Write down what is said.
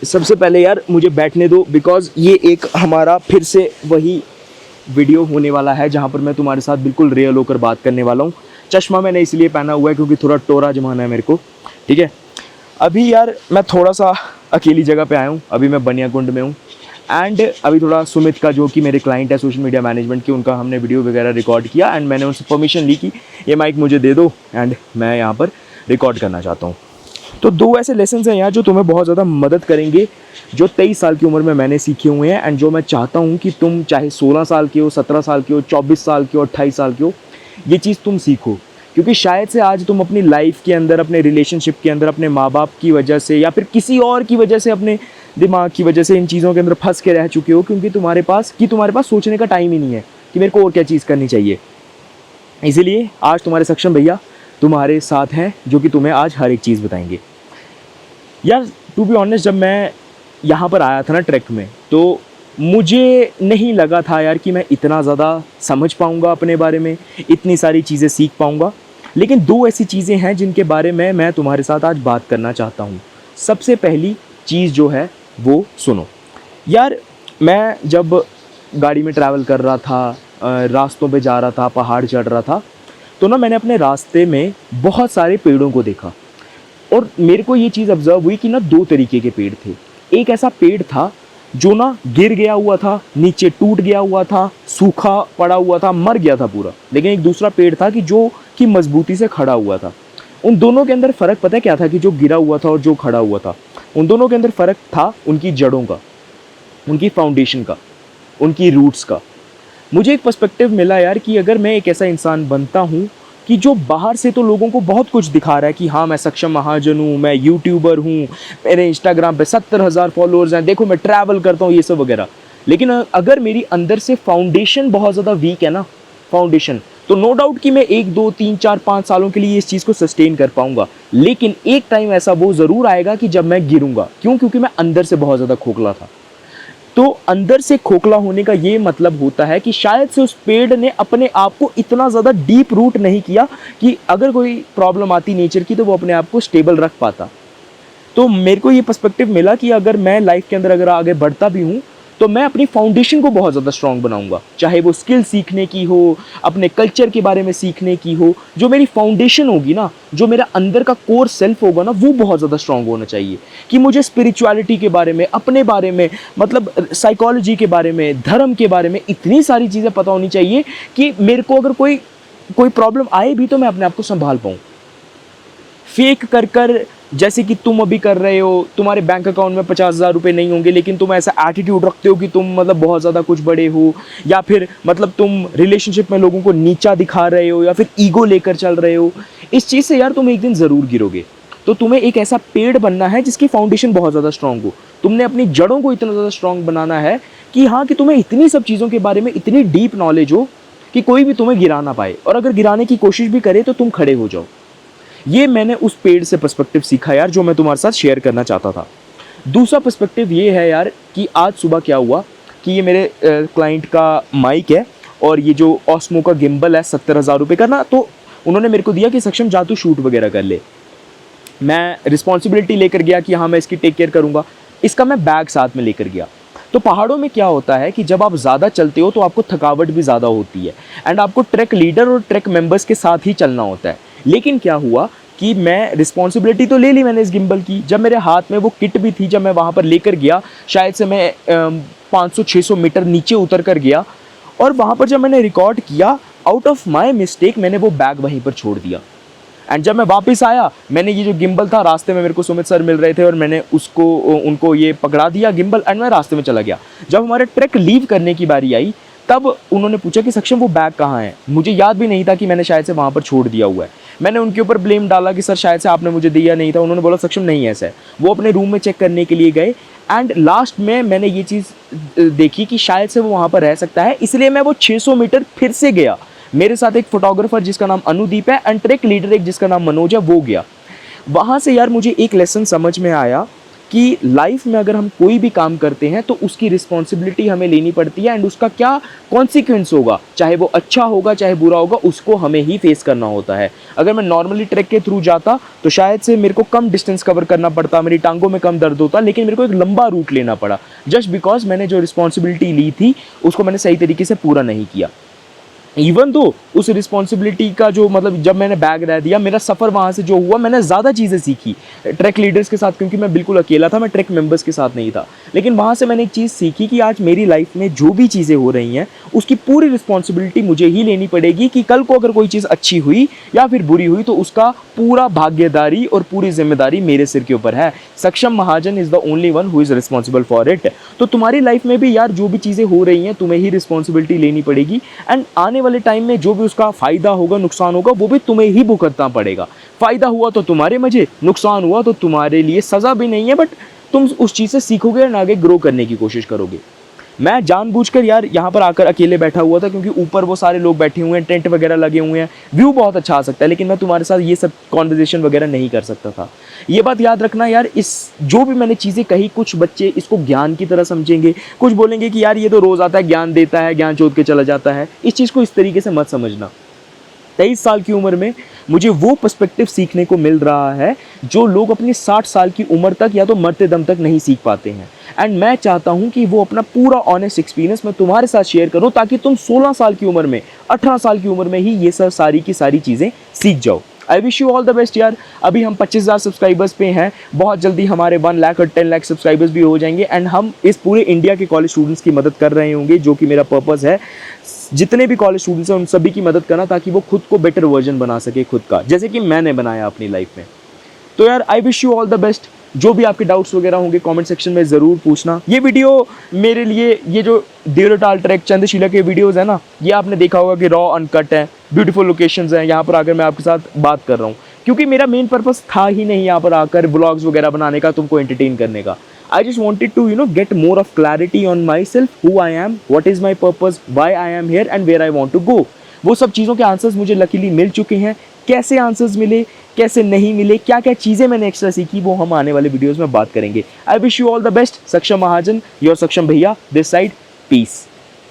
सबसे पहले यार मुझे बैठने दो, बिकॉज़ ये एक हमारा फिर से वही वीडियो होने वाला है जहाँ पर मैं तुम्हारे साथ बिल्कुल रियल होकर बात करने वाला हूँ। चश्मा मैंने इसलिए पहना हुआ है क्योंकि थोड़ा टोरा जमाना है मेरे को, ठीक है। अभी यार मैं थोड़ा सा अकेली जगह पे आया हूँ, अभी मैं बनियाकुंड में हूँ। एंड अभी थोड़ा सुमित का, जो कि मेरे क्लाइंट है सोशल मीडिया मैनेजमेंट के, उनका हमने वीडियो वगैरह रिकॉर्ड किया एंड मैंने उनसे परमिशन ली कि ये माइक मुझे दे दो एंड मैं यहाँ पर रिकॉर्ड करना चाहता हूँ। तो दो ऐसे लेसन्स हैं यहाँ जो तुम्हें बहुत ज़्यादा मदद करेंगे, जो 23 साल की उम्र में मैंने सीखे हुए हैं एंड जो मैं चाहता हूँ कि तुम चाहे 16 साल के हो, 17 साल के हो, 24 साल के हो, 28 साल के हो, ये चीज़ तुम सीखो। क्योंकि शायद से आज तुम अपनी लाइफ के अंदर, अपने रिलेशनशिप के अंदर, अपने माँ बाप की वजह से या फिर किसी और की वजह से, अपने दिमाग की वजह से इन चीज़ों के अंदर फंस के रह चुके हो, क्योंकि तुम्हारे पास सोचने का टाइम ही नहीं है कि मेरे को और क्या चीज़ करनी चाहिए। इसीलिए आज तुम्हारे सक्षम भैया तुम्हारे साथ हैं, जो कि तुम्हें आज हर एक चीज़ बताएंगे। यार टू बी ऑनेस्ट, जब मैं यहाँ पर आया था ना ट्रैक में, तो मुझे नहीं लगा था यार कि मैं इतना ज़्यादा समझ पाऊँगा अपने बारे में, इतनी सारी चीज़ें सीख पाऊँगा। लेकिन दो ऐसी चीज़ें हैं जिनके बारे में मैं तुम्हारे साथ आज बात करना चाहता हूँ। सबसे पहली चीज़ जो है वो सुनो। यार मैं जब गाड़ी में ट्रैवल कर रहा था, रास्तों पे जा रहा था, पहाड़ चढ़ रहा था, तो ना मैंने अपने रास्ते में बहुत सारे पेड़ों को देखा और मेरे को ये चीज़ ऑब्जर्व हुई कि ना दो तरीके के पेड़ थे। एक ऐसा पेड़ था जो ना गिर गया हुआ था, नीचे टूट गया हुआ था, सूखा पड़ा हुआ था, मर गया था पूरा। लेकिन एक दूसरा पेड़ था कि जो कि मजबूती से खड़ा हुआ था। उन दोनों के अंदर फ़र्क पता है क्या था? कि जो गिरा हुआ था और जो खड़ा हुआ था, उन दोनों के अंदर फ़र्क था उनकी जड़ों का, उनकी फाउंडेशन का, उनकी रूट्स का। मुझे एक पर्सपेक्टिव मिला यार कि अगर मैं एक ऐसा इंसान बनता हूँ कि जो बाहर से तो लोगों को बहुत कुछ दिखा रहा है कि हाँ मैं सक्षम महाजन हूँ, मैं यूट्यूबर हूँ, मेरे इंस्टाग्राम पे 70,000 फॉलोअर्स हैं, देखो मैं ट्रैवल करता हूँ, ये सब वगैरह। लेकिन अगर मेरी अंदर से फाउंडेशन बहुत ज़्यादा वीक है ना, फाउंडेशन, तो नो डाउट कि मैं 1 2 3 4 5 सालों के लिए इस चीज़ को सस्टेन कर पाऊंगा। लेकिन एक टाइम ऐसा वो ज़रूर आएगा कि जब मैं गिरूंगा। क्यों? क्योंकि मैं अंदर से बहुत ज़्यादा खोखला था। तो अंदर से खोखला होने का ये मतलब होता है कि शायद से उस पेड़ ने अपने आप को इतना ज़्यादा डीप रूट नहीं किया कि अगर कोई प्रॉब्लम आती नेचर की तो वो अपने आप को स्टेबल रख पाता। तो मेरे को ये पर्सपेक्टिव मिला कि अगर मैं लाइफ के अंदर अगर आगे बढ़ता भी हूँ तो मैं अपनी फाउंडेशन को बहुत ज़्यादा स्ट्रॉन्ग बनाऊंगा, चाहे वो स्किल सीखने की हो, अपने कल्चर के बारे में सीखने की हो। जो मेरी फाउंडेशन होगी ना, जो मेरा अंदर का कोर सेल्फ होगा ना, वो बहुत ज़्यादा स्ट्रॉन्ग होना चाहिए। कि मुझे स्पिरिचुअलिटी के बारे में, अपने बारे में, मतलब साइकोलॉजी के बारे में, धर्म के बारे में इतनी सारी चीज़ें पता होनी चाहिए कि मेरे को अगर कोई प्रॉब्लम आए भी तो मैं अपने आप को संभाल पाऊँ। फेक कर जैसे कि तुम अभी कर रहे हो, तुम्हारे बैंक अकाउंट में 50,000 रुपये नहीं होंगे, लेकिन तुम ऐसा एटीट्यूड रखते हो कि तुम मतलब बहुत ज़्यादा कुछ बड़े हो, या फिर मतलब तुम रिलेशनशिप में लोगों को नीचा दिखा रहे हो, या फिर ईगो लेकर चल रहे हो। इस चीज़ से यार तुम एक दिन ज़रूर गिरोगे। तो तुम्हें एक ऐसा पेड़ बनना है जिसकी फाउंडेशन बहुत ज़्यादा स्ट्रांग हो। तुमने अपनी जड़ों को इतना ज़्यादा स्ट्रांग बनाना है कि हाँ, कि तुम्हें इतनी सब चीज़ों के बारे में इतनी डीप नॉलेज हो कि कोई भी तुम्हें गिरा ना पाए, और अगर गिराने की कोशिश भी करे तो तुम खड़े हो जाओ। ये मैंने उस पेड़ से पर्सपेक्टिव सीखा यार, जो मैं तुम्हारे साथ शेयर करना चाहता था। दूसरा पर्सपेक्टिव ये है यार कि आज सुबह क्या हुआ कि ये मेरे क्लाइंट का माइक है और ये जो ऑस्मो का गिम्बल है 70,000 रुपये का ना, तो उन्होंने मेरे को दिया कि सक्षम जा तू शूट वगैरह कर ले। मैं रिस्पॉन्सिबिलिटी लेकर गया कि हाँ मैं इसकी टेक केयर करूँगा। इसका मैं बैग साथ में लेकर गया। तो पहाड़ों में क्या होता है कि जब आप ज़्यादा चलते हो तो आपको थकावट भी ज़्यादा होती है एंड आपको ट्रैक लीडर और ट्रैक मेंबर्स के साथ ही चलना होता है। लेकिन क्या हुआ कि मैं रिस्पॉन्सिबिलिटी तो ले ली मैंने इस गिम्बल की, जब मेरे हाथ में वो किट भी थी, जब मैं वहाँ पर लेकर गया, शायद से मैं 500-600 मीटर नीचे उतर कर गया, और वहाँ पर जब मैंने रिकॉर्ड किया, आउट ऑफ माई मिस्टेक मैंने वो बैग वहीं पर छोड़ दिया। एंड जब मैं वापस आया, मैंने ये जो गिम्बल था, रास्ते में मेरे को सुमित सर मिल रहे थे और मैंने उनको ये पकड़ा दिया गिम्बल एंड मैं रास्ते में चला गया। जब हमारे ट्रैक लीव करने की बारी आई तब उन्होंने पूछा कि सक्षम वो बैग कहाँ है। मुझे याद भी नहीं था कि मैंने शायद से वहाँ पर छोड़ दिया हुआ है। मैंने उनके ऊपर ब्लेम डाला कि सर शायद से आपने मुझे दिया नहीं था। उन्होंने बोला सक्षम नहीं ऐसा है। वो अपने रूम में चेक करने के लिए गए एंड लास्ट में मैंने ये चीज़ देखी कि शायद से वो वहाँ पर रह सकता है, इसलिए मैं वो 600 मीटर फिर से गया। मेरे साथ एक फोटोग्राफर जिसका नाम अनुदीप है एंड ट्रैक लीडर एक जिसका नाम मनोज है, वो गया। वहाँ से यार मुझे एक लेसन समझ में आया कि लाइफ में अगर हम कोई भी काम करते हैं तो उसकी रिस्पॉन्सिबिलिटी हमें लेनी पड़ती है एंड उसका क्या कॉन्सिक्वेंस होगा, चाहे वो अच्छा होगा चाहे बुरा होगा, उसको हमें ही फेस करना होता है। अगर मैं नॉर्मली ट्रैक के थ्रू जाता तो शायद से मेरे को कम डिस्टेंस कवर करना पड़ता, मेरी टांगों में कम दर्द होता, लेकिन मेरे को एक लंबा रूट लेना पड़ा जस्ट बिकॉज मैंने जो रिस्पॉन्सिबिलिटी ली थी उसको मैंने सही तरीके से पूरा नहीं किया। इवन दो उस रिस्पॉन्सिबिलिटी का जो मतलब जब मैंने बैग रह दिया, मेरा सफ़र वहाँ से जो हुआ, मैंने ज़्यादा चीज़ें सीखी ट्रैक लीडर्स के साथ, क्योंकि मैं बिल्कुल अकेला था, मैं ट्रैक मेंबर्स के साथ नहीं था। लेकिन वहाँ से मैंने एक चीज़ सीखी कि आज मेरी लाइफ में जो भी चीज़ें हो रही हैं उसकी पूरी रिस्पॉन्सिबिलिटी मुझे ही लेनी पड़ेगी कि कल को अगर कोई चीज़ अच्छी हुई या फिर बुरी हुई तो उसका पूरा भागीदारी और पूरी जिम्मेदारी मेरे सिर के ऊपर है। Saksham Mahajan is the only one who is responsible for it. तो तुम्हारी लाइफ में भी यार जो भी चीज़ें हो रही हैं तुम्हें ही रिस्पॉन्सिबिलिटी लेनी पड़ेगी एंड आने वाले टाइम में जो भी उसका फ़ायदा होगा नुकसान होगा वो भी तुम्हें ही भुगतना पड़ेगा। फ़ायदा हुआ तो तुम्हारे मजे, नुकसान हुआ तो तुम्हारे लिए सज़ा भी नहीं है, बट तुम उस चीज़ से सीखोगे और आगे ग्रो करने की कोशिश करोगे। मैं जानबूझकर यार यहाँ पर आकर अकेले बैठा हुआ था क्योंकि ऊपर वो सारे लोग बैठे हुए हैं, टेंट वगैरह लगे हुए हैं, व्यू बहुत अच्छा आ सकता है, लेकिन मैं तुम्हारे साथ ये सब कॉन्वर्जेशन वगैरह नहीं कर सकता था। ये बात याद रखना यार, इस जो भी मैंने चीज़ें कही कुछ बच्चे इसको ज्ञान की तरह समझेंगे, कुछ बोलेंगे कि यार ये तो रोज़ आता है ज्ञान देता है, ज्ञान चोद के चला जाता है। इस चीज़ को इस तरीके से मत समझना। 23 साल की उम्र में मुझे वो पर्सपेक्टिव सीखने को मिल रहा है जो लोग अपनी 60 साल की उम्र तक या तो मरते दम तक नहीं सीख पाते हैं। एंड मैं चाहता हूं कि वो अपना पूरा ऑनेस्ट एक्सपीरियंस मैं तुम्हारे साथ शेयर करूं ताकि तुम 16 साल की उम्र में, 18 साल की उम्र में ही ये सब सारी की सारी चीज़ें सीख जाओ। I wish you all the best यार। अभी हम 25,000 सब्सक्राइबर्स पे हैं, बहुत जल्दी हमारे 1 लाख और 10 लाख सब्सक्राइबर्स भी हो जाएंगे एंड हम इस पूरे इंडिया के कॉलेज स्टूडेंट्स की मदद कर रहे होंगे, जो कि मेरा पर्पज़ है। जितने भी कॉलेज स्टूडेंट्स हैं उन सभी की मदद करना ताकि वो खुद को बेटर वर्जन बना सके खुद का, जैसे कि मैंने बनाया अपनी लाइफ में। तो यार I wish you all the best. जो भी आपके डाउट्स वगैरह होंगे कमेंट सेक्शन में ज़रूर पूछना। ये वीडियो मेरे लिए, ये जो देवरताल ट्रैक चंद्रशिला के वीडियोज़ है ना, ये आपने देखा होगा कि रॉ अनकट है, ब्यूटीफुल लोकेशंस हैं। यहाँ पर आकर मैं आपके साथ बात कर रहा हूँ क्योंकि मेरा मेन पर्पस था ही नहीं यहाँ पर आकर व्लॉग्स वगैरह बनाने का, तुमको एंटरटेन करने का। I just wanted to get more of clarity on myself, who I am, what is my purpose, why I am here and where I want to go। वो सब चीज़ों के आंसर्स मुझे लकीली मिल चुके हैं। कैसे आंसर्स मिले, कैसे नहीं मिले, क्या क्या चीज़ें मैंने एक्स्ट्रा सीखी, वो हम आने वाले वीडियोज़ में बात करेंगे। I wish you all the best. सक्षम महाजन, योर सक्षम भैया, दिस साइड, पीस।